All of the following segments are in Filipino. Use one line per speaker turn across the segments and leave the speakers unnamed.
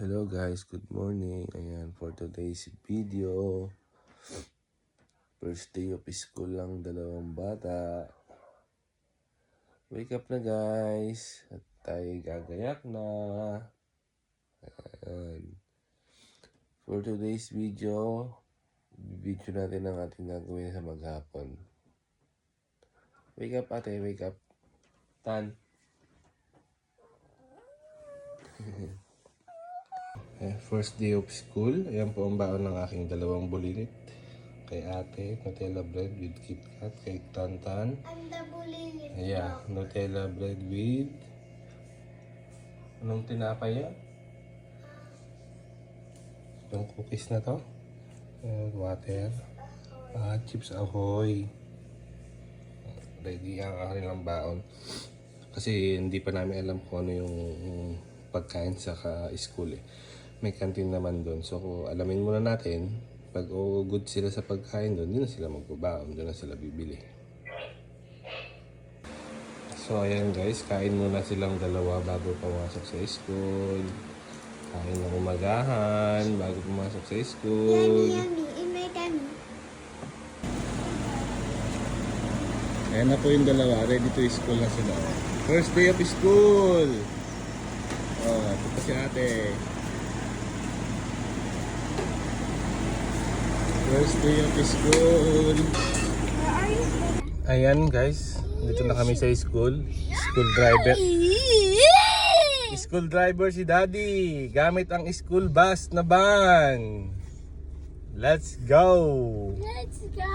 Hello guys, good morning. Ayan, for today's video, first day of school lang dalawang bata. Wake up na guys, at tayo gagayak na. Ayan. For today's video natin ang ating gagawin sa maghapon. Wake up ate, wake up. Tan. First day of school. Ayan po ang baon ng aking dalawang bulilit. Kay ate, Nutella bread with KitKat. Kay Tantan.
And the bulilit.
Yeah, Nutella bread with... Anong tinapay yan? Yung cookies na to. Water. Chips Ahoy. Ready ang aking baon. Kasi hindi pa namin alam kung ano yung pagkain sa school eh. May canteen naman doon. So, alamin muna natin. Pag good sila sa pagkain doon, doon na sila magbabaon. Doon na sila bibili. So, ayan guys. Kain muna silang dalawa bago pumasok sa school. Kain ng umagahan bago pumasok sa school.
Yummy, in my tummy.
Ayan na po yung dalawa. Ready to school na sila. First day of school! Oh, ito pa si ate. First day of school. Ayan guys, dito na kami sa school. School driver. School driver si Daddy. Gamit ang school bus na van. Let's go!
Let's go!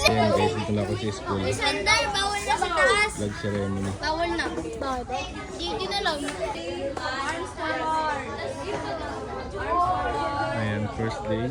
Ayan guys, dito na ako sa school.
Sandal, bawal na sa taas.
Flag ceremony.
Bawal na. Bawal. Dito na lang.
Ayan, first day.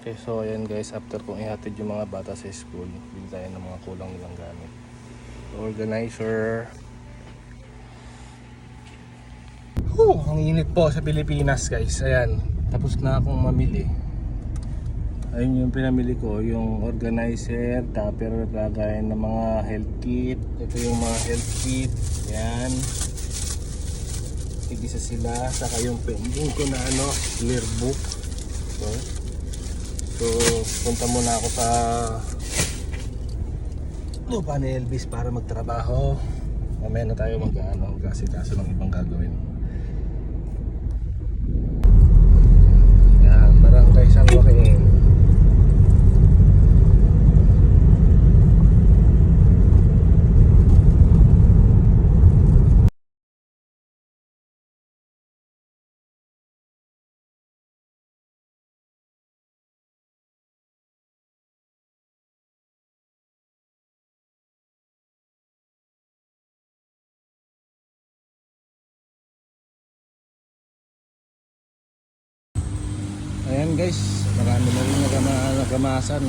Okay, so ayan guys, after kong ihatid yung mga bata sa school, bili tayo ng mga kulang nilang gamit. Organizer. Ang init po sa Pilipinas guys. Ayan, tapos na akong mamili. Ayun yung pinamili ko, yung organizer, tupper, lagayan ng mga health kit. Ito yung mga health kit. Ayan. Tigisa sila, saka yung pending ko na clear book. So, punta muna ako sa lupa ni Elvis para magtrabaho. Mamaya na tayo mag-asikaso ng ibang gagawin. Yan, Barangay San Joaquin. Ayan guys, marami na rin nagamasan.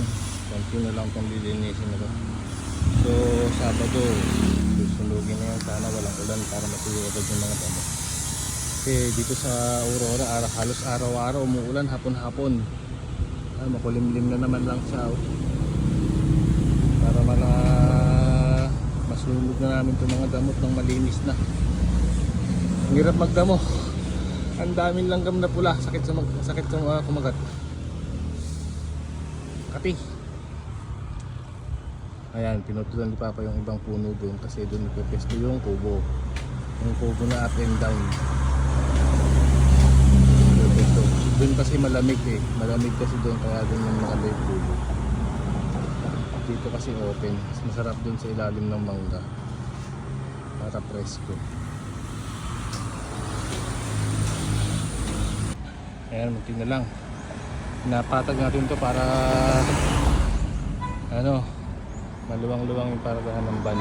Konti na lang itong lilinisin na to. So, Sabado, susunugin na yan. Sana walang ulan para matuloy agad yung mga damo. Kasi dito sa Aurora, halos araw-araw umuulan hapon-hapon. Makulimlim na naman lang siya. Para masunog na namin itong mga damot ng malinis na. Ang hirap magdamo. Ang daming langgam na pula, sakit sa kumagat. kape. Ayan, pinutulan ni Papa yung ibang puno doon kasi doon nagpepesto yung kubo. Yung kubo na up and down. Doon kasi malamig eh. Malamig kasi doon kaya doon yung mga live kubo. Dito kasi open. Mas masarap doon sa ilalim ng mangga. Para presko. Ayan, munti na lang. Napatag natin to para ano, maluwang-luwang yung paragahan ng ban.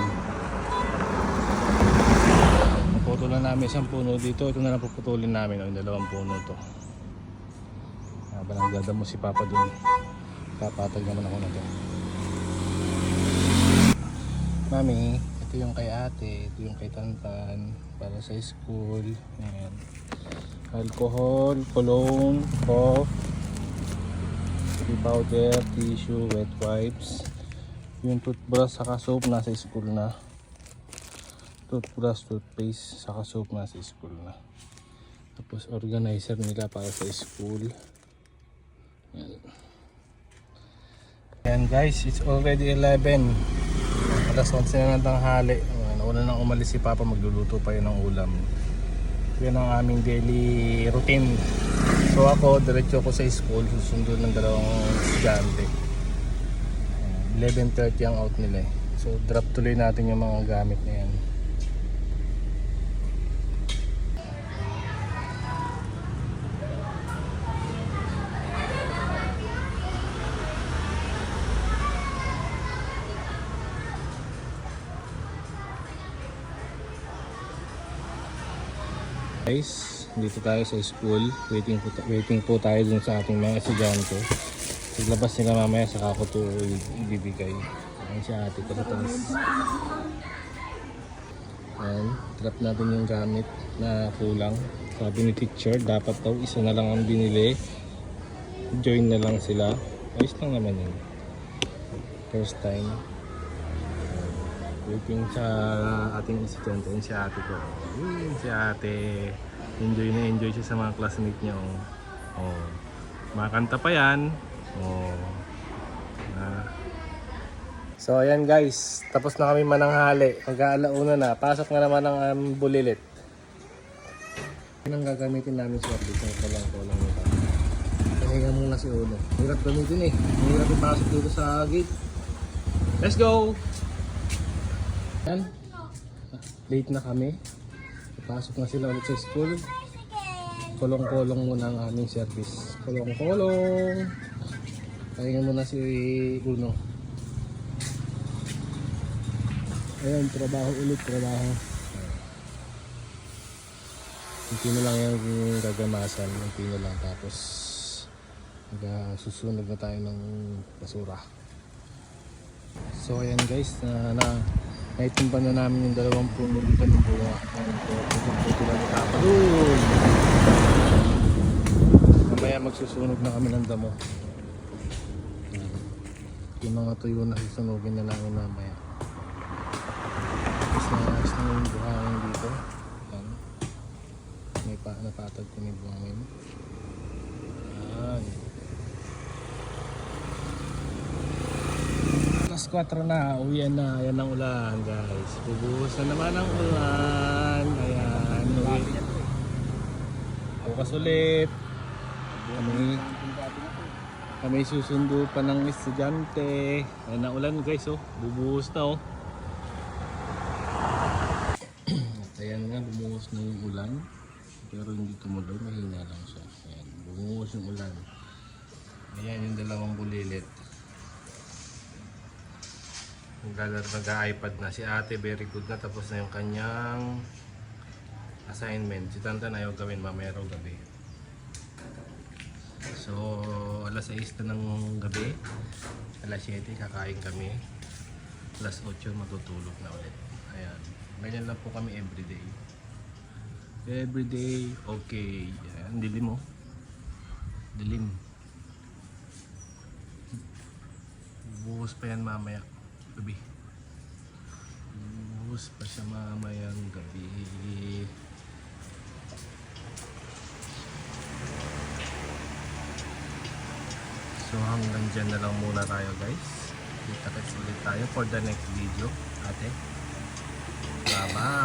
Puputulan namin isang puno dito. Ito na lang puputulin namin. Yung dalawang puno to. Habang nagdadamo si Papa dun. Papatag naman ako na to. Mami, ito yung kay ate. Ito yung kay Tantan. Para sa school. Ayan. Alcohol, cologne, cough, baby powder, tissue, wet wipes. Yung toothbrush saka soap nasa school na. Toothbrush, toothpaste saka soap nasa school na. Tapos organizer nila para sa school. Ayan guys, it's already 11. Alas 11 na ng tanghali. Nauna nang umalis si Papa, magluluto pa yun ng ulam. Yan ang aming daily routine. So ako, diretso ko sa school, susundo ng dalawang estudyante. 11:30 ang out nila eh. So drop tuloy natin yung mga gamit na yan. Guys, dito tayo sa school. Waiting po tayo dun sa ating mga estudyante. Paglabas nila mamaya saka ako ito ibibigay. Ayan si ate ko sa taas. Ayan, trap natin yung gamit na kulang. Sabi ni teacher, dapat daw isa na lang ang binili. Join na lang sila. Ayos lang naman yun. First time. Waiting sa ating estudyante. Yun si ate ko. Yun si ate. Enjoy na enjoy siya sa mga classmate niya. Oh. Makanta pa yan. Oh. So ayan guys. Tapos na kami mananghali. Mag-aalauna na. Pasok na naman ang bulilit. Yan ang gagamitin namin sa service. Ito lang nito. Pahinga muna si Uno. Hirap gamitin eh. Hirap ipasok dito sa gate. Let's go! Yan. Late na kami. Pasok na sila ulit sa school. Kolong-kolong muna ang aming service. Kolong-kolong. Pahinga muna si Uno. Ayan, trabaho ulit, trabaho. Hindi na lang yung gagamasan. Hindi na lang. Tapos susunod na tayo ng basura. So ayan guys, naitumba na namin yung dalawang puno dito ng buwa. Mamaya magsusunog na kami ng damo. Yung mga tuyo na susunogin na namin mamaya. Ayos na yung buhangin dito. Ayan. May napatag ko yung buhangin. Ayan. Alas 4 na, uwian na. Ayan ang ulan guys. Bubuhos na naman ang ulan. Ayan, uwi. Bukas ulit. Kami susundo pa ng estudyante. Ayan ang ulan guys, oh. Bubuhos na, oh. Ayan nga, bumuhos na yung ulan. Pero hindi tumuloy, mahina lang siya. Ayan, bumuhos yung ulan. Ayan yung dalawang bulilit. Nag-iPad na si ate, very good na, tapos na yung kanyang assignment. Si Tantan ayaw gawin, mamaya raw gabi. So alas 6 na ng gabi, alas 7 kakain kami, alas 8 matutulog na ulit. Ayan, ganyan lang po kami everyday. Everyday, okay. Ayan, dilim, oh. Dilim. Buhos pa yan mamaya gabi. Buhos pa siya mamayang gabi. So hanggang dyan na lang muna tayo guys. Kita-kits ulit tayo for the next video. Ate. Bye-bye.